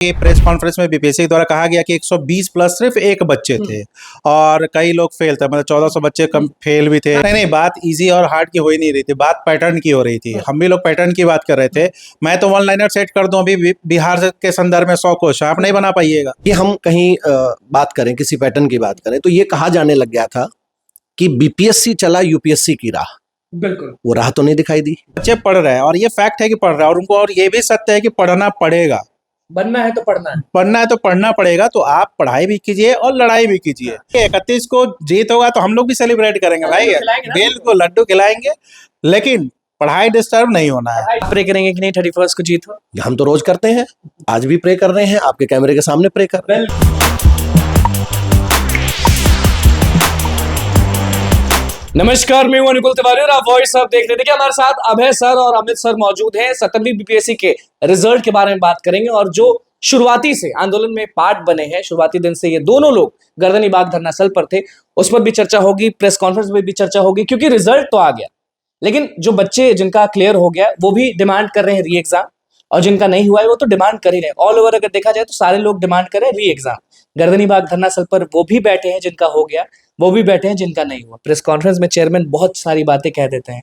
कि press conference में BPSC द्वारा कहा गया कि 120 प्लस सिर्फ एक बच्चे थे और कई लोग फेल थे, मतलब 1400 बच्चे कम फेल भी थे। नहीं, बात इजी और हार्ड की हो ही नहीं रही थी, बात पैटर्न की हो रही थी। हम भी लोग पैटर्न की बात कर रहे थे। मैं तो वन लाइनर सेट कर दूं अभी बिहार के संदर्भ में 100 क्वेश्चन आप नहीं बना पाइएगा। कि हम कहीं बात करें, किसी पैटर्न की बात करें, तो ये कहा जाने लग गया था कि बीपीएससी चला यूपीएससी की राह। बिल्कुल, वो राह तो नहीं दिखाई दी। बच्चे पढ़ रहे हैं और ये फैक्ट है कि पढ़ रहे हैं, और उनको और ये भी सत्य है कि पढ़ना पड़ेगा। बनना है तो पढ़ना है। पढ़ना है तो पढ़ना पड़ेगा, तो आप पढ़ाई भी कीजिए और लड़ाई भी कीजिए। 31 को जीत होगा तो हम लोग भी सेलिब्रेट करेंगे भाई, बिल्कुल लड्डू खिलाएंगे, लेकिन पढ़ाई डिस्टर्ब नहीं होना है। प्रे करेंगे कि नहीं 31 को जीत हो। हम तो रोज करते हैं, आज भी प्रे कर रहे हैं, आपके कैमरे के सामने प्रे कर रहे हैं। नमस्कार, मैं हूं अनुकुल तिवारी और आप वॉइस ऑफ देख रहे थे। हमारे साथ अभय सर और अमित सर मौजूद हैं। 17वीं बीपीएससी के रिजल्ट के बारे में बात करेंगे और जो शुरुआती से आंदोलन में पार्ट बने हैं, शुरुआती दिन से ये दोनों लोग गर्दनी बाग धरना स्थल पर थे, उस पर भी चर्चा होगी, प्रेस कॉन्फ्रेंस में भी चर्चा होगी, क्योंकि रिजल्ट तो आ गया, लेकिन जो बच्चे जिनका क्लियर हो गया वो भी डिमांड कर रहे हैं री एग्जाम, और जिनका नहीं हुआ है वो तो डिमांड कर ही रहे हैं। ऑल ओवर अगर देखा जाए तो सारे लोग डिमांड कर रहे हैं री एग्जाम। गर्दनी बाग धरना स्थल पर वो भी बैठे हैं जिनका हो गया, वो भी बैठे हैं जिनका नहीं हुआ। प्रेस कॉन्फ्रेंस में चेयरमैन बहुत सारी बातें कह देते हैं।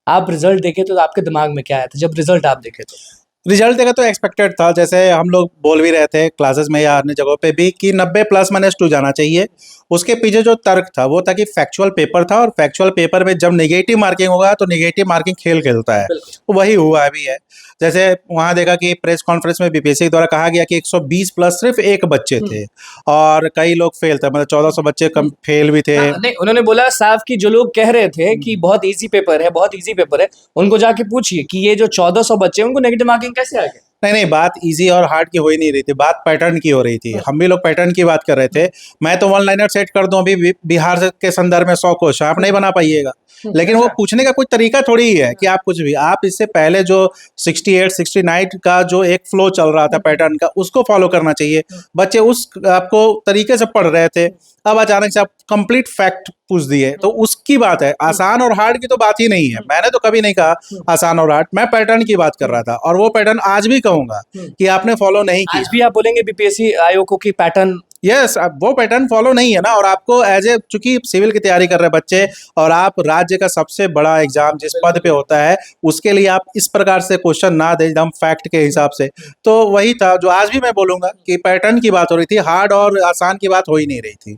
आप रिजल्ट देखे तो आपके दिमाग में क्या आया था जब रिजल्ट आप देखे तो? रिजल्ट देखा तो एक्सपेक्टेड था, जैसे हम लोग बोल भी रहे थे क्लासेस में या अन्य जगहों पे भी कि 90 प्लस माइनस 2 जाना चाहिए। उसके पीछे जो तर्क था वो था कि फैक्चुअल पेपर था, और फैक्चुअल पेपर में जब नेगेटिव मार्किंग होगा तो नेगेटिव मार्किंग खेल खेलता है, तो वही हुआ भी है। जैसे वहाँ देखा कि प्रेस कॉन्फ्रेंस में बीपीएससी द्वारा कहा गया कि 120 प्लस सिर्फ एक बच्चे थे और कई लोग फेल थे, मतलब 1400 बच्चे कम फेल भी थे। नहीं, उन्होंने बोला साफ कि जो लोग कह रहे थे कि बहुत इजी पेपर है, बहुत इजी पेपर है, उनको जाके पूछिए कि ये जो 1400 बच्चे हैं उनको नेगेटिव मार्किंग कैसे आ गया। नहीं, बात इजी और हार्ड की हो ही नहीं रही थी, बात पैटर्न की हो रही थी। हम भी लोग पैटर्न की बात कर रहे थे। मैं तो वन लाइनर सेट कर दूं अभी बिहार के संदर्भ में 100 क्वेश्चन आप नहीं बना पाइएगा, लेकिन वो पूछने का कोई तरीका थोड़ी ही है कि आप कुछ भी, आप इससे पहले जो 68 69 का जो एक फ्लो चल रहा था पैटर्न का, उसको फॉलो करना चाहिए। बच्चे उस आपको तरीके से पढ़ रहे थे, अब अचानक से आप कंप्लीट फैक्ट पूछ दिए, तो उसकी बात है। आसान और हार्ड की तो बात ही नहीं है। मैंने तो कभी नहीं कहा आसान और हार्ड, मैं पैटर्न की बात कर रहा था, और वो पैटर्न आज भी कहूंगा कि आपने फॉलो नहीं किया। आज भी आप बोलेंगे बीपीएससी आयोग को कि पैटर्न, यस, अब वो पैटर्न फॉलो नहीं है ना। और आपको एज ए, चूंकि सिविल की तैयारी कर रहे बच्चे और आप राज्य का सबसे बड़ा एग्जाम जिस पद पे होता है, उसके लिए आप इस प्रकार से क्वेश्चन ना दें एकदम फैक्ट के हिसाब से, तो वही था जो आज भी मैं बोलूंगा कि पैटर्न की बात हो रही थी, हार्ड और आसान की बात हो ही नहीं रही थी।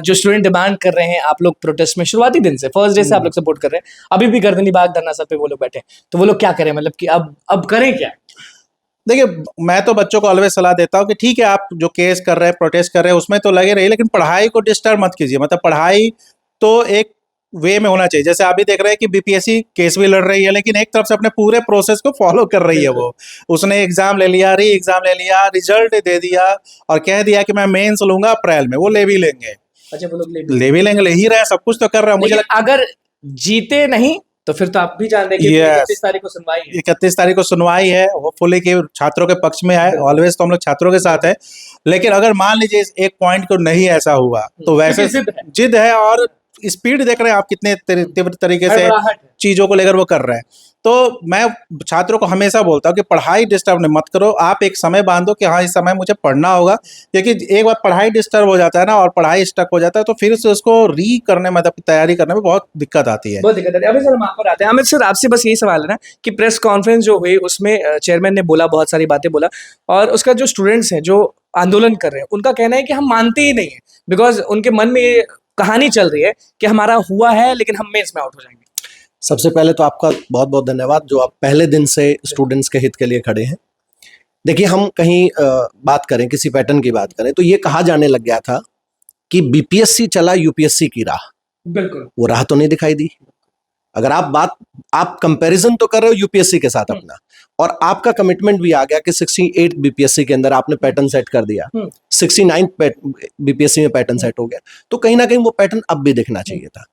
जो स्टूडेंट डिमांड कर रहे हैं, आप लोग प्रोटेस्ट में शुरुआती दिन से फर्स्ट डे से आप लोग सपोर्ट कर रहे हैं, अभी भी गर्दनी बाग धरना स्थल पे वो लोग बैठे हैं, तो वो लोग क्या करें, मतलब कि अब करें क्या? देखिए, मैं तो बच्चों को ऑलवेज सलाह देता हूँ कि ठीक है, आप जो केस कर रहे हैं, प्रोटेस्ट कर रहे हैं, उसमें तो लगे रहिए, लेकिन पढ़ाई को डिस्टर्ब मत कीजिए। मतलब पढ़ाई तो एक वे में होना चाहिए। जैसे आप भी देख रहे हैं कि बीपीएससी केस भी लड़ रही है, लेकिन एक तरफ से अपने पूरे प्रोसेस को फॉलो कर रही है। वो उसने एग्जाम ले लिया, री एग्जाम ले लिया, रिजल्ट दे दिया और कह दिया कि मैं मेंस लूंगा अप्रैल में। वो ले भी लेंगे, अच्छा, वो लोग ले भी लेंगे, ले ही रहे, सब कुछ तो कर रहा है। मुझे अगर जीते नहीं तो फिर तो आप भी जानते हैं कि 31 तारीख को सुनवाई है। 31 तारीख को सुनवाई है, होपफुली कि छात्रों के पक्ष में आए। ऑलवेज तो हम लोग छात्रों के साथ है, लेकिन अगर मान लीजिए इस एक पॉइंट को नहीं ऐसा हुआ तो वैसे जिद है और स्पीड देख रहे हैं आप कितने तीव्र तरीके से चीजों को लेकर वो कर रहे हैं। तो मैं छात्रों को हमेशा बोलता हूँ कि पढ़ाई डिस्टर्ब मत करो। आप एक समय बांधो कि हाँ, इस समय मुझे पढ़ना होगा, क्योंकि एक बार पढ़ाई डिस्टर्ब हो जाता है ना और पढ़ाई स्टक हो जाता है, तो फिर से उसको री करने, मतलब तैयारी करने में बहुत दिक्कत आती है। बहुत दिक्कत आती है। अभी सर हम आप पर आते हैं। अमित सर, आपसे बस यही सवाल है ना कि प्रेस कॉन्फ्रेंस जो हुई उसमें चेयरमैन ने बोला, बहुत सारी बातें बोला, और उसका जो स्टूडेंट्स हैं जो आंदोलन कर रहे हैं उनका कहना है कि हम मानते ही नहीं है, बिकॉज उनके मन में ये कहानी चल रही है कि हमारा हुआ है लेकिन हम मेंस में आउट हो जाएंगे। सबसे पहले तो आपका बहुत बहुत धन्यवाद जो आप पहले दिन से स्टूडेंट्स के हित के लिए खड़े हैं। देखिए, हम कहीं बात करें, किसी पैटर्न की बात करें, तो ये कहा जाने लग गया था कि बीपीएससी चला यूपीएससी की राह। बिल्कुल, वो राह तो नहीं दिखाई दी। अगर आप कंपैरिजन तो कर रहे हो यूपीएससी के साथ अपना, और आपका कमिटमेंट भी आ गया कि 68 बीपीएससी के अंदर आपने पैटर्न सेट कर दिया, 69 बीपीएससी में पैटर्न सेट हो गया, तो कहीं ना कहीं वो पैटर्न अब भी दिखना चाहिए था।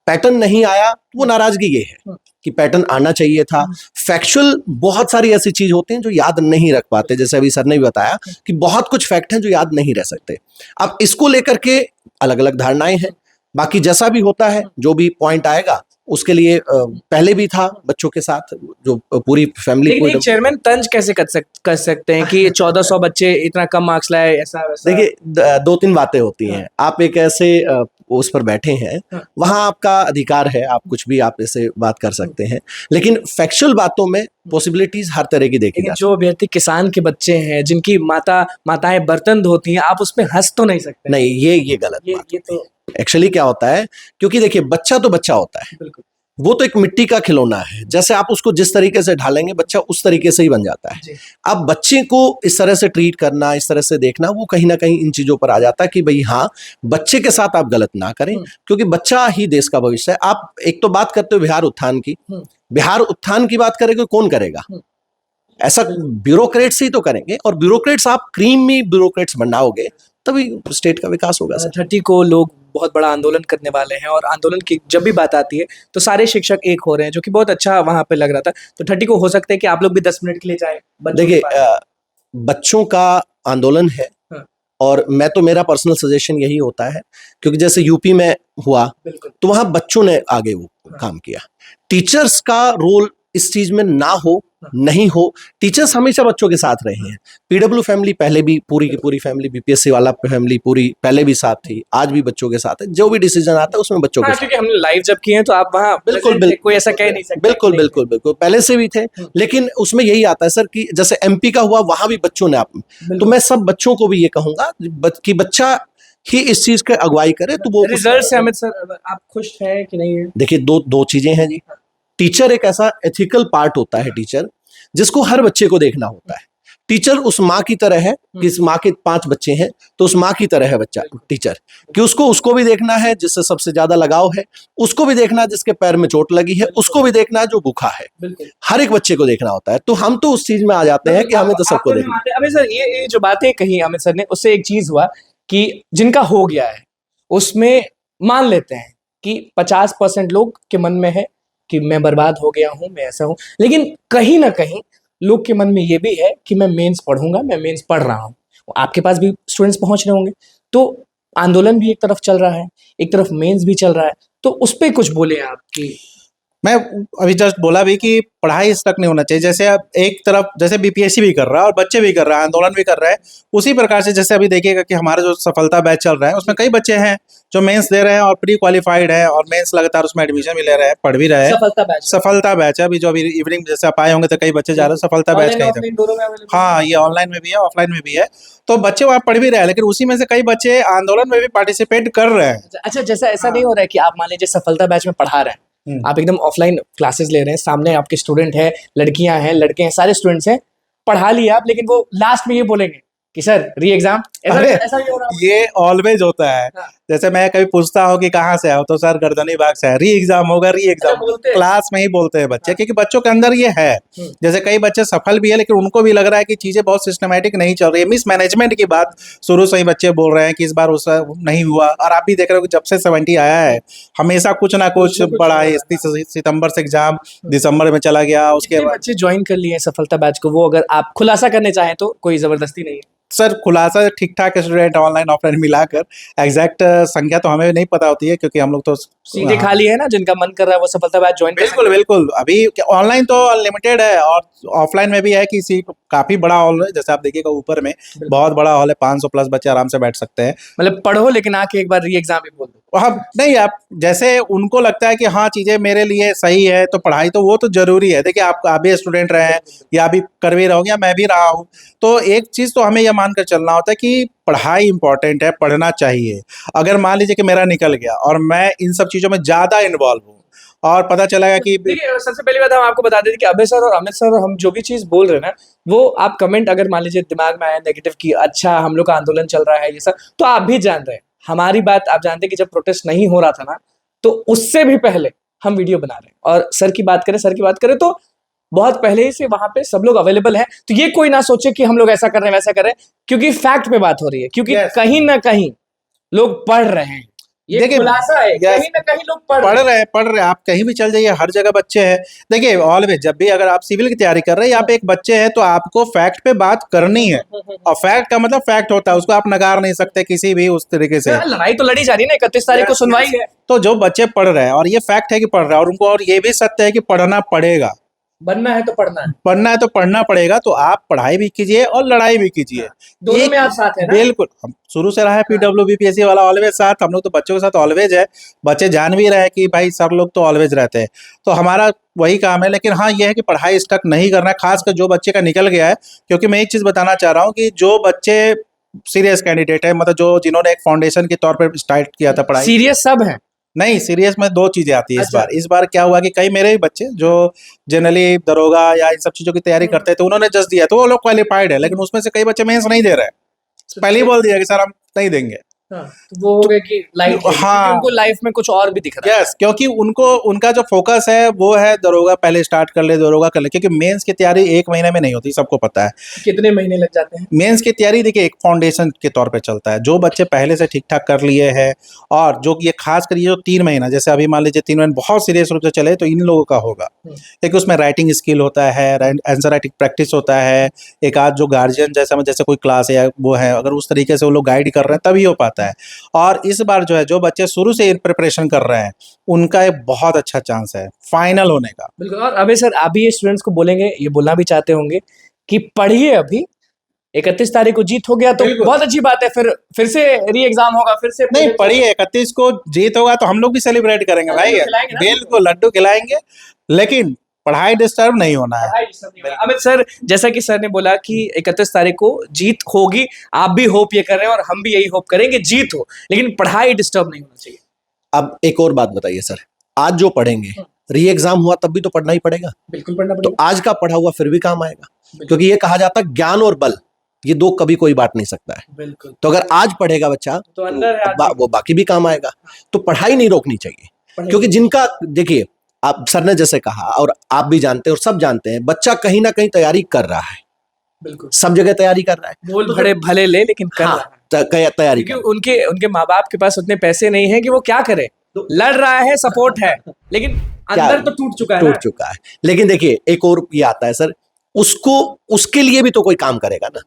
पैटर्न नहीं आया, वो नाराजगी ये है कि पैटर्न आना चाहिए था। फैक्चुअल बहुत सारी ऐसी चीज होती हैं जो याद नहीं रख पाते, जैसे अभी सर ने भी बताया कि बहुत कुछ फैक्ट हैं जो याद नहीं रह सकते। अब इसको लेकर के अलग अलग धारणाएं हैं, बाकी जैसा भी होता है, जो भी पॉइंट आएगा उसके लिए पहले भी था बच्चों के साथ, जो पूरी फैमिली लेकिन एक चेयरमैन तंज कैसे कर सकते हैं कि 1400 बच्चे इतना कम मार्क्स लाए, ऐसा वैसा? देखिए, दो तीन बातें होती हैं। आप एक ऐसे उस पर बैठे हैं, वहां आपका अधिकार है, आप कुछ भी आप ऐसे बात कर सकते हैं, लेकिन फैक्चुअल बातों में पॉसिबिलिटीज हर तरह की देखी लेकिन जा जो अभ्यर्थी किसान के बच्चे हैं, जिनकी माताएं बर्तन धोती हैं, आप उसमें हंस तो नहीं सकते। नहीं, ये गलत बात ये तो एक्चुअली क्या होता है, क्योंकि देखिए बच्चा तो बच्चा होता है, बिल्कुल वो तो एक मिट्टी का खिलौना है, जैसे आप उसको जिस तरीके से ढालेंगे बच्चा उस तरीके से ही बन जाता है। जी। अब बच्चे को इस तरह से ट्रीट करना, इस तरह से देखना, वो कहीं ना कहीं इन चीजों पर आ जाता है कि भाई हाँ, बच्चे के साथ आप गलत ना करें, क्योंकि बच्चा ही देश का भविष्य है। आप एक तो बात करते हो बिहार उत्थान की, बिहार उत्थान की बात करेंगे कौन करेगा? ऐसा ब्यूरोक्रेट्स ही तो करेंगे, और ब्यूरोक्रेट्स आप क्रीमी ब्यूरोक्रेट्स बनाओगे तभी स्टेट का विकास होगा सर। 30 को लोग बहुत बड़ा आंदोलन करने वाले हैं, और आंदोलन की जब भी बात आती है तो सारे शिक्षक एक हो रहे हैं, जो कि बहुत अच्छा वहां पे लग रहा था। तो 30 को हो सकता है कि आप लोग भी 10 मिनट के लिए जाए। देखिए, बच्चों का आंदोलन है, और मैं तो मेरा पर्सनल सजेशन यही होता है, क्योंकि जैसे यूपी में हुआ तो वहां बच्चों ने आगे वो काम किया। टीचर्स का रोल इस चीज में ना हो, नहीं हो, टीचर्स हमेशा बच्चों के साथ रहे हैं। पीडब्ल्यू फैमिली पहले भी, पूरी की पूरी फैमिली, बीपीएससी वाला फैमिली पूरी पहले भी साथ थी, आज भी बच्चों के साथ है। जो भी डिसीजन आता है उसमें बच्चों के साथ। क्योंकि हमने लाइव जब किए हैं तो आप वहाँ बिल्कुल कोई ऐसा कह नहीं सकता। बिल्कुल पहले से भी थे, लेकिन उसमें यही आता है सर कि जैसे एमपी का हुआ, वहां भी बच्चों ने तो मैं सब बच्चों को भी ये कहूंगा कि बच्चा ही इस चीज की अगुवाई करे, तो वो रिजल्ट से अमित सर आप खुश हैं कि नहीं है? देखिए, दो चीजें हैं जी। टीचर एक ऐसा एथिकल पार्ट होता है टीचर, जिसको हर बच्चे को देखना होता है। टीचर उस माँ की तरह है कि इस माँ के 5 बच्चे हैं तो उस माँ की तरह है बच्चा टीचर, कि उसको भी देखना है जिससे सबसे ज्यादा लगाव है, उसको भी देखना है जिसके पैर में चोट लगी है, उसको भी देखना है जो भूखा है। हर एक बच्चे को देखना होता है। तो हम तो उस चीज में आ जाते हैं कि हमें तो सबको देखना। अमित सर, ये जो बातें कही अमित सर ने, उससे एक चीज हुआ कि जिनका हो गया है उसमें मान लेते हैं कि 50% लोग के मन में है कि मैं बर्बाद हो गया हूं, मैं ऐसा हूं, लेकिन कहीं ना कहीं लोग के मन में ये भी है कि मैं मेंस पढ़ूंगा, मैं मेंस पढ़ रहा हूं। आपके पास भी स्टूडेंट्स पहुंच रहे होंगे, तो आंदोलन भी एक तरफ चल रहा है, एक तरफ मेंस भी चल रहा है, तो उस पर कुछ बोले आप कि मैं अभी जस्ट बोला भी कि पढ़ाई स्टक नहीं होना चाहिए। जैसे अब एक तरफ जैसे बीपीएससी भी कर रहा है और बच्चे भी कर रहा है, आंदोलन भी कर रहा है, उसी प्रकार से जैसे अभी देखिएगा कि हमारा जो सफलता बैच चल रहा है उसमें कई बच्चे हैं जो मेंस दे रहे हैं और प्री क्वालिफाइड है, और मेंस लगातार उसमें एडमिशन भी ले रहे हैं, पढ़ भी रहे हैं। सफलता बैच है अभी जो अभी इवनिंग जैसे आप आए होंगे तो कई बच्चे जा रहे हैं सफलता बैच कहीं तक। हाँ, ये ऑनलाइन में भी है, ऑफलाइन में भी है, तो बच्चे वहाँ पढ़ भी रहे हैं, लेकिन उसी में से कई बच्चे आंदोलन में भी पार्टिसिपेट कर रहे हैं। अच्छा, जैसा ऐसा नहीं हो रहा है कि आप मान लीजिए सफलता बैच में पढ़ा रहे हैं, आप एकदम ऑफलाइन क्लासेस ले रहे हैं, सामने आपके स्टूडेंट है, लड़कियां हैं, लड़के हैं, सारे स्टूडेंट्स हैं, पढ़ा लिया आप, लेकिन वो लास्ट में ये बोलेंगे कि सर री एग्जाम, ऐसा भी हो रहा है? ये ऑलवेज होता है। हाँ। जैसे मैं कभी पूछता हूँ कि कहाँ से आओ तो सर गर्दनी बाग से है, री एग्जाम होगा, री एग्जाम क्लास में ही बोलते हैं बच्चे, क्योंकि बच्चों के अंदर ये है। जैसे कई बच्चे सफल भी है, लेकिन उनको भी लग रहा है कि चीजें बहुत सिस्टमेटिक नहीं चल रही है, मिस मैनेजमेंट की बात शुरू से ही बच्चे बोल रहे हैं कि इस बार उस नहीं हुआ। और आप भी देख रहे हो कि जब से 70 आया है हमेशा कुछ ना कुछ बड़ा है। 30 सितंबर से एग्जाम दिसंबर में चला गया, उसके बाद बच्चे ज्वाइन कर लिए सफलता बैच को, वो अगर आप खुलासा करने चाहें तो कोई जबरदस्ती नहीं है सर। खुलासा ठीक ठाक स्टूडेंट ऑनलाइन ऑफलाइन मिलाकर, एग्जैक्ट संख्या तो हमें नहीं पता होती है, क्योंकि हम लोग तो सीधे खाली है ना, जिनका मन कर रहा है वो सफलता बैच ज्वाइन कर सकते हैं। बिल्कुल अभी ऑनलाइन तो अनलिमिटेड है, और ऑफलाइन में भी है कि सीट काफी बड़ा हॉल है। जैसे आप देखिएगा ऊपर में बहुत बड़ा हॉल है, 500 प्लस बच्चे आराम से बैठ सकते हैं। मतलब पढ़ो लेकिन आके एक बार री एग्जाम भी बोल दो। हाँ, नहीं, आप जैसे उनको लगता है कि हाँ चीजें मेरे लिए सही है तो पढ़ाई तो वो तो जरूरी है। देखिए आप भी स्टूडेंट रहे हैं, या अभी कर भी रहोगे, या मैं भी रहा हूँ, तो एक चीज तो हमें यह मानकर चलना होता है कि पढ़ाई इंपॉर्टेंट है, पढ़ना चाहिए। अगर मान लीजिए कि मेरा निकल गया और मैं इन सब चीजों में ज्यादा इन्वॉल्व हूँ और पता चलेगा कि सबसे पहली बात हम आपको बता दें कि अभय सर और अमित सर हम जो भी चीज बोल रहे हैं ना, वो आप कमेंट अगर मान लीजिए दिमाग में आया नेगेटिव की अच्छा हम लोग का आंदोलन चल रहा है ये सब, तो आप भी जान रहे हैं हमारी बात। आप जानते हैं कि जब प्रोटेस्ट नहीं हो रहा था ना, तो उससे भी पहले हम वीडियो बना रहे हैं। और सर की बात करें तो बहुत पहले ही से वहां पे सब लोग अवेलेबल है। तो ये कोई ना सोचे कि हम लोग ऐसा कर रहे हैं वैसा कर रहे हैं, क्योंकि फैक्ट पे बात हो रही है, क्योंकि कहीं ना कहीं लोग पढ़ रहे हैं। ये देखिए, खुलासा है, yes, कहीं ना कहीं लोग पढ़ रहे हैं। आप कहीं भी चल जाइए, हर जगह बच्चे हैं। देखिए ऑलवेज जब भी अगर आप सिविल की तैयारी कर रहे हैं, आप एक बच्चे हैं, तो आपको फैक्ट पे बात करनी है। और फैक्ट का मतलब फैक्ट होता है, उसको आप नकार नहीं सकते किसी भी उस तरीके से। लड़ाई तो लड़ी जा रही है ना, 31 तारीख को सुनवाई है। तो जो बच्चे पढ़ रहे हैं, और ये फैक्ट है कि पढ़ रहे हैं, और उनको और ये भी सत्य है कि पढ़ना पड़ेगा, बनना है तो पढ़ना है, पढ़ना है तो पढ़ना पड़ेगा। तो आप पढ़ाई भी कीजिए और लड़ाई भी कीजिए। दोनों में आप साथ है ना। बिल्कुल, हम शुरू से रहा है पीडब्ल्यू बीपीएससी वाला ऑलवेज साथ। हम लोग तो बच्चों के साथ ऑलवेज है। बच्चे जान भी रहे हैं कि भाई सर लोग तो ऑलवेज रहते हैं, तो हमारा वही काम है। लेकिन हाँ, ये है कि पढ़ाई स्टक नहीं करना, खासकर जो बच्चे का निकल गया है। क्योंकि मैं एक चीज बताना चाह रहा हूँ कि जो बच्चे सीरियस कैंडिडेट है, मतलब जो जिन्होंने एक फाउंडेशन के तौर पर स्टार्ट किया था पढ़ाई। सीरियस सब है। नहीं, सीरियस में दो चीजें आती है इस अच्छा। बार। इस बार क्या हुआ कि कई मेरे ही बच्चे जो जनरली दरोगा या इन सब चीजों की तैयारी करते हैं, तो उन्होंने जस्ट दिया, तो वो लोग क्वालिफाइड है। लेकिन उसमें से कई बच्चे मेंस नहीं दे रहे हैं। पहले ही बोल दिया कि सर हम नहीं देंगे। हाँ, तो वो हो गया कि लाइफ, हाँ, उनको लाइफ में कुछ और भी दिख रहा है। यस, क्योंकि उनको उनका जो फोकस है वो है दरोगा पहले स्टार्ट कर ले, दरोगा कर ले। क्योंकि मेंस की तैयारी एक महीने में नहीं होती, सबको पता है। कितने महीने लग जाते हैं? मेंस की तैयारी देखिए एक फाउंडेशन के तौर पे चलता है। जो बच्चे पहले से ठीक ठाक कर लिए हैं, और जो ये खास कर ये जो 3 महीना, जैसे अभी मान लीजिए 3 महीने बहुत सीरियस रूप से चले, तो इन लोगों का होगा। क्योंकि उसमें राइटिंग स्किल होता है, आंसर राइटिंग प्रैक्टिस होता है। एक आध जो गार्जियन जैसे कोई क्लास है या वो है, अगर उस तरीके से वो लोग गाइड कर रहे हैं तभी हो पाता है। और इस बार जो है, जो बच्चे शुरू से प्रिपरेशन कर रहे हैं, उनका एक बहुत अच्छा चांस है फाइनल होने का। बिल्कुल। और अभी सर, अभी ये स्टूडेंट्स को बोलेंगे, ये बोलना भी चाहते होंगे कि पढ़िए, अभी 31 तारीख को जीत हो गया तो बहुत अच्छी बात है, फिर से री एग्जाम होगा, फिर से नहीं, पढ़िए, 31 को जीत होगा तो हम लोग भी सेलिब्रेट करेंगे भाई, खिलाएंगे ना। बिल्कुल लड्डू खिलाएंगे। लेकिन पढ़ाई डिस्टर्ब नहीं होना है। अमित सर, जैसा कि सर ने बोला कि 31 तारीख को जीत होगी, आप भी होप ये कर रहे हैं और हम भी यही होप करेंगे जीत हो, लेकिन पढ़ाई डिस्टर्ब नहीं होना चाहिए। अब एक और बात बताइए सर, आज जो पढ़ेंगे, री एग्जाम हुआ तब भी तो पढ़ना ही पड़ेगा। बिल्कुल पढ़ना तो पड़ेगा। आज का पढ़ा हुआ फिर भी काम आएगा, क्योंकि ये कहा जाता है ज्ञान और बल, ये दो कभी कोई बांट नहीं सकता है। बिल्कुल। तो अगर आज पढ़ेगा बच्चा तो अंदर है आदमी। वो बाकी भी काम आएगा। तो पढ़ाई नहीं रोकनी चाहिए, क्योंकि जिनका देखिए, आप सर ने जैसे कहा और आप भी जानते हैं और सब जानते हैं, बच्चा कहीं ना कहीं तैयारी कर रहा है। बिल्कुल। सब जगह तैयारी कर रहा है। बोल भले भले ले, लेकिन कर रहा है। तैयारी क्योंकि उनके माँ बाप के पास उतने पैसे नहीं है कि वो क्या करे। लड़ रहा है, सपोर्ट है, लेकिन अंदर तो टूट चुका है, टूट चुका है। लेकिन देखिए एक और ये आता है सर, उसको उसके लिए भी तो कोई काम करेगा ना।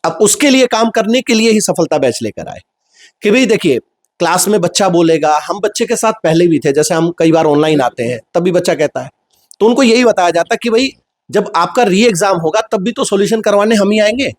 अब उसके लिए काम करने के लिए ही सफलता बैच लेकर आए कि भाई देखिए, क्लास में बच्चा बोलेगा, हम बच्चे के साथ पहले भी थे, जैसे हम कई बार ऑनलाइन आते हैं तब भी बच्चा कहता है, तो उनको यही बताया जाता है कि भाई जब आपका री एग्जाम होगा तब भी तो सॉल्यूशन करवाने हम ही आएंगे।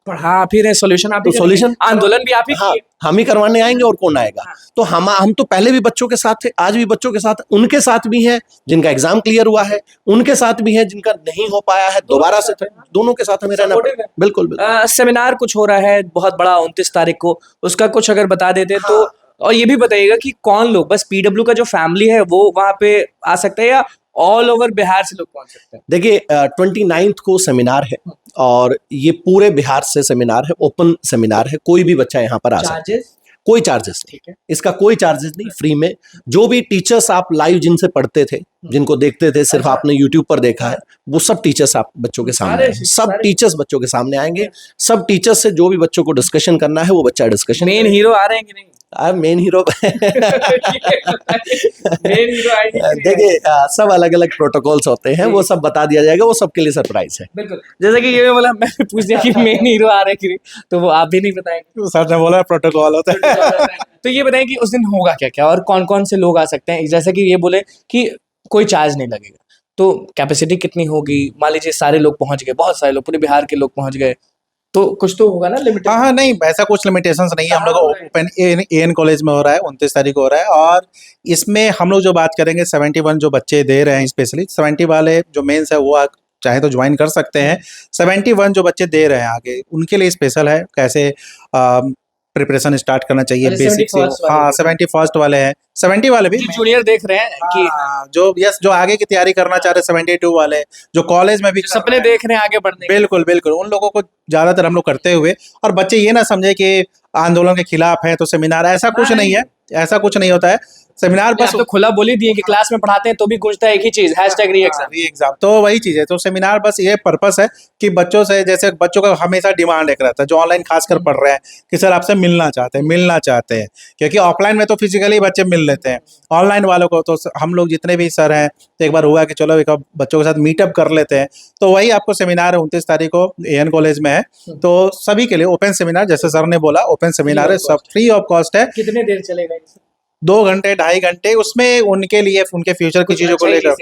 पढ़ा फिर सॉल्यूशन आप ही तो सॉल्यूशन आंदोलन भी आप ही हाँ, हम ही करवाने आएंगे और कौन आएगा। तो हम तो पहले भी बच्चों के साथ थे, आज भी बच्चों के साथ, उनके साथ भी हैं जिनका एग्जाम क्लियर हुआ है, उनके साथ भी हैं जिनका नहीं हो पाया है, दोबारा से दोनों के साथ हमें रहना पड़ेगा। बिल्कुल। सेमिनार कुछ हो रहा है बहुत बड़ा 29 तारीख को, उसका कुछ अगर बता देते तो। और ये भी बताइएगा कि कौन लोग, बस पीडब्ल्यू का जो फैमिली है वो वहां पे आ सकते हैं या ऑल ओवर बिहार से लोग पहुंच सकते हैं? देखिए 29 को सेमिनार है और ये पूरे बिहार से सेमिनार है, ओपन सेमिनार है, कोई भी बच्चा यहाँ पर आ सकता है, कोई चार्जेस नहीं, इसका कोई चार्जेस नहीं, फ्री में। जो भी टीचर्स आप लाइव जिनसे पढ़ते थे, जिनको देखते थे, सिर्फ आपने यूट्यूब पर देखा है, वो सब टीचर्स आप बच्चों के सामने आएंगे, सब टीचर्स बच्चों के सामने आएंगे। सब टीचर्स से जो भी बच्चों को डिस्कशन करना है वो बच्चा डिस्कशन। मेन हीरो आ रहे हैं कि नहीं? मेन हीरो देखिए सब अलग अलग प्रोटोकॉल्स होते हैं, वो सब बता दिया जाएगा, वो सबके लिए सरप्राइज है। बिल्कुल। जैसे कि ये बोला, मैंने पूछ दिया कि मेन हीरो आ रहे हैं कि नहीं, तो वो आप भी नहीं बताएंगे? सर ने बोला प्रोटोकॉल होता है। तो ये बताएं कि उस दिन होगा क्या क्या और कौन कौन से लोग आ सकते हैं? जैसे कि ये बोले कि कोई चार्ज नहीं लगेगा, तो कैपेसिटी कितनी होगी? मान लीजिए सारे लोग पहुंच गए, बहुत सारे लोग, पूरे बिहार के लोग पहुंच गए, तो कुछ तो होगा ना लिमिटेड? हाँ, नहीं, ऐसा कुछ लिमिटेशंस नहीं है। हम लोग ओपन एन कॉलेज में हो रहा है, 29 तारीख को हो रहा है। और इसमें हम लोग जो बात करेंगे, 71 जो बच्चे दे रहे हैं, स्पेशली 70 वाले जो मेंस है वो चाहे तो ज्वाइन कर सकते हैं। 71 जो बच्चे दे रहे हैं आगे, उनके लिए स्पेशल है कैसे प्रिपरेशन स्टार्ट करना चाहिए, बेसिक से। हाँ, 71st वाले हैं, 70 वाले भी जूनियर देख रहे हैं कि जो आगे की तैयारी करना चाह रहे हैं, 72 वाले जो कॉलेज में भी सपने देख रहे हैं आगे बढ़ने। बिल्कुल बिल्कुल, उन लोगों को ज्यादातर हम लोग करते हुए। और बच्चे ये ना समझे कि आंदोलन के खिलाफ है तो सेमिनार, ऐसा कुछ नहीं है, ऐसा कुछ नहीं होता है। सेमिनार आप बस तो खुला बोल ही दिए कि क्लास में पढ़ाते हैं तो भी गूंजता है एक ही चीज #री एग्जाम। एग्जाम तो वही चीज है। तो सेमिनार बस ये पर्पस है कि बच्चों से, जैसे बच्चों का हमेशा डिमांड एक रहता है जो ऑनलाइन खासकर पढ़ रहे हैं कि सर आपसे मिलना चाहते हैं, क्योंकि ऑफलाइन में तो फिजिकली बच्चे मिल लेते हैं, ऑनलाइन वालों को तो हम लोग जितने भी सर हैं तो एक बार हुआ कि चलो एक बच्चों के साथ मीटअप कर लेते हैं। तो वही आपको सेमिनार 29 तारीख को AN कॉलेज में है, तो सभी के लिए ओपन सेमिनार, जैसे सर ने बोला ओपन सेमिनार है, सब फ्री ऑफ कॉस्ट है। कितने देर चलेगा? 2 घंटे 2.5 घंटे उसमें उनके लिए, उनके फ्यूचर की चीजों को लेकर,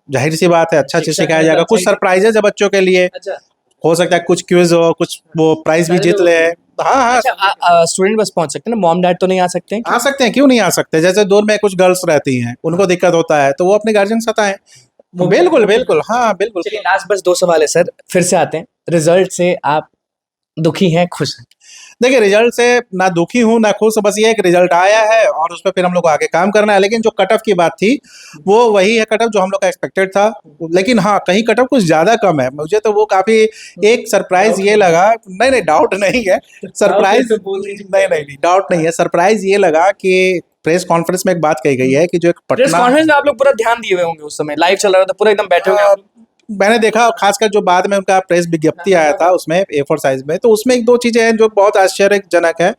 जाहिर सी बात है अच्छा चीज सिखाया जाएगा। कुछ सरप्राइजेज है बच्चों के लिए, अच्छा हो सकता है कुछ क्विज हो, कुछ वो प्राइज भी जीत ले। हाँ अच्छा, स्टूडेंट बस पहुंच सकते हैं ना, मॉम डैड तो नहीं आ सकते हैं? आ सकते हैं, क्यों नहीं आ सकते। जैसे दूर में कुछ गर्ल्स रहती हैं, उनको दिक्कत होता है तो वो अपने गार्जियन से बताएं। बिल्कुल बिल्कुल, हाँ बिल्कुल। चलिए लास्ट बस 2 सवाल है सर, फिर से आते हैं। रिजल्ट से आप दुखी हैं, खुश हैं? देखिए, रिजल्ट से ना दुखी हूँ ना खुश, बस ये है कि रिजल्ट आया है और उस पर फिर हम लोग को आगे काम करना है। लेकिन जो कट ऑफ की बात थी वो वही है कट ऑफ जो हम लोग का एक्सपेक्टेड था। लेकिन हाँ, कहीं कट ऑफ कुछ ज्यादा कम है, मुझे तो वो काफी एक सरप्राइज ये लगा। नहीं डाउट नहीं है, सरप्राइज नहीं डाउट नहीं है, सरप्राइज ये लगा कि प्रेस कॉन्फ्रेंस में एक बात कही गई है कि जो एक प्रेस पटना, कॉन्फ्रेंस में आप लोग पूरा ध्यान दिए हुए होंगे, उस समय लाइव चल रहा था, पूरा एकदम बैठे हुए हैं। मैंने देखा खासकर जो बाद में उनका प्रेस विज्ञप्ति आया था उसमें A4 साइज में, तो उसमें 1-2 चीजें हैं जो बहुत आश्चर्यजनक है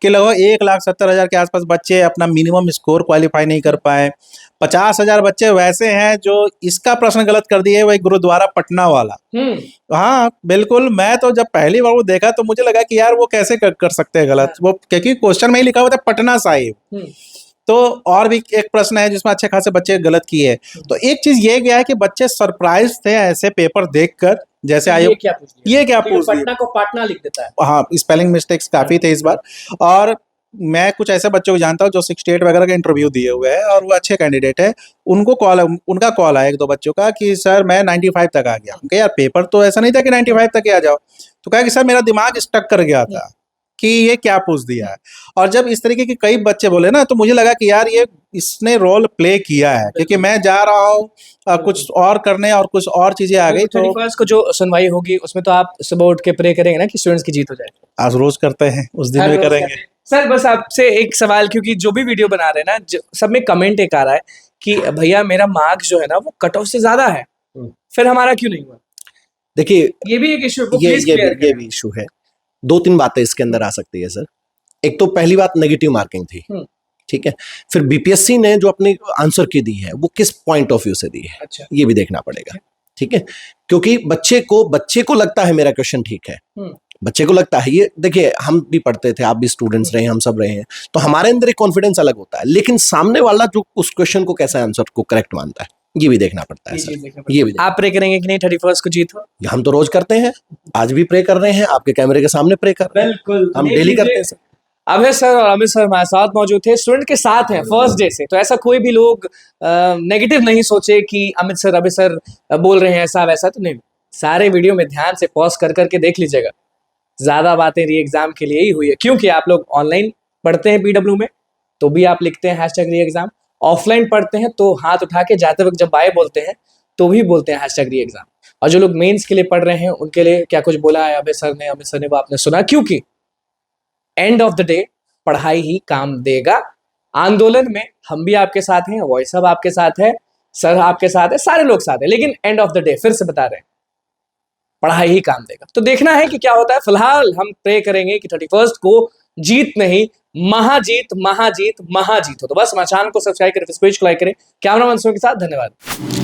कि लगभग 1,70,000 के आसपास बच्चे अपना मिनिमम स्कोर क्वालिफाई नहीं कर पाए। 50,000 बच्चे वैसे हैं जो इसका प्रश्न गलत कर दिए, वही गुरुद्वारा पटना वाला। हाँ बिल्कुल, मैं तो जब पहली बार वो देखा तो मुझे लगा कि यार वो कैसे कर सकते हैं गलत, वो क्योंकि क्वेश्चन में ही लिखा हुआ था पटना साहिब। तो और भी एक प्रश्न है जिसमें अच्छे खासे बच्चे गलत किए। तो एक चीज ये गया है कि बच्चे सरप्राइज थे ऐसे पेपर देखकर, जैसे आयोग ये क्या पूछ पटना को पाटना लिख देता है। हाँ, स्पेलिंग मिस्टेक्स काफी थे इस बार। और मैं कुछ ऐसे बच्चों को जानता हूँ जो 68 वगैरह का इंटरव्यू दिए हुए हैं और वो अच्छे कैंडिडेट है। उनका कॉल आया 1-2 बच्चों का कि सर मैं 95 तक आ गया। उनके यार पेपर तो ऐसा नहीं था कि 95 तक ही आ जाओ। तो कहा कि सर मेरा दिमाग स्टक कर गया था कि ये क्या पूछ दिया है। और जब इस तरीके के कई बच्चे बोले ना तो मुझे लगा कि यार ये इसने रोल प्ले किया है, क्योंकि मैं जा रहा हूँ कुछ और करने और कुछ और चीजें आ गई। तो 31 को जो सुनवाई होगी उसमें तो आप सुबह उठ के प्रे करेंगे ना कि स्टूडेंट्स की जीत हो जाए? आज रोज करते हैं, उस दिन भी करेंगे। सर बस आपसे एक सवाल, क्योंकि जो भी वीडियो बना रहे हैं ना, सब में कमेंट एक आ रहा है कि भैया मेरा मार्क्स जो है ना वो कट ऑफ से ज्यादा है, फिर हमारा क्यों नहीं हुआ? देखिए, ये भी एक इशू, ये भी इशू है। 2-3 बातें इसके अंदर आ सकती है सर। एक तो पहली बात नेगेटिव मार्किंग थी, ठीक है। फिर बीपीएससी ने जो अपनी आंसर की दी है वो किस पॉइंट ऑफ व्यू से दी है, अच्छा, ये भी देखना पड़ेगा, ठीक है। क्योंकि बच्चे को लगता है मेरा क्वेश्चन ठीक है, बच्चे को लगता है। ये देखिए, हम भी पढ़ते थे, आप भी स्टूडेंट्स रहे हैं, हम सब रहे हैं, तो हमारे अंदर एक कॉन्फिडेंस अलग होता है। लेकिन सामने वाला जो उस क्वेश्चन को कैसा आंसर को करेक्ट मानता है, ये भी देखना पड़ता है सर। ये भी आप प्रे करेंगे कि नहीं 31 को जीत हो? हम तो रोज करते हैं, आज भी प्रे कर रहे हैं, आपके कैमरे के सामने प्रे कर रहे हैं। बिल्कुल, हम डेली करते हैं सर। अभय सर और अमित सर हमारे साथ मौजूद थे, स्टूडेंट के साथ हैं फर्स्ट डे से। तो ऐसा कोई भी लोग नेगेटिव नहीं सोचे कि अमित सर अभय सर बोल रहे हैं ऐसा वैसा, तो नहीं। सारे वीडियो में ध्यान से पॉज कर करके देख लीजिएगा। ज्यादा बातें री एग्जाम के लिए ही हुई है, क्योंकि आप लोग ऑनलाइन पढ़ते हैं PW में तो भी आप लिखते हैं #री एग्जाम, ऑफलाइन पढ़ते हैं तो हाथ उठा के जाते वक्त जब बाय बोलते हैं तो भी बोलते हैं #री एग्जाम। और जो लोग मेंस के लिए पढ़ रहे हैं उनके लिए क्या कुछ बोला है अभय सर ने, अमित सर ने, वो आपने सुना। क्योंकि एंड ऑफ द डे पढ़ाई ही काम देगा। आंदोलन में हम भी आपके साथ हैं, वॉइस हब आपके साथ है, सर आपके साथ है, सारे लोग साथ हैं, लेकिन एंड ऑफ द डे फिर से बता रहे हैं पढ़ाई ही काम देगा। तो देखना है कि क्या होता है। फिलहाल हम प्रे करेंगे कि 31 को जीत नहीं, महाजीत महाजीत महाजीत हो। तो बस हमारे चैनल को सब्सक्राइब करें, फेसपेज को लाइक करें। कैमरामैन के साथ धन्यवाद।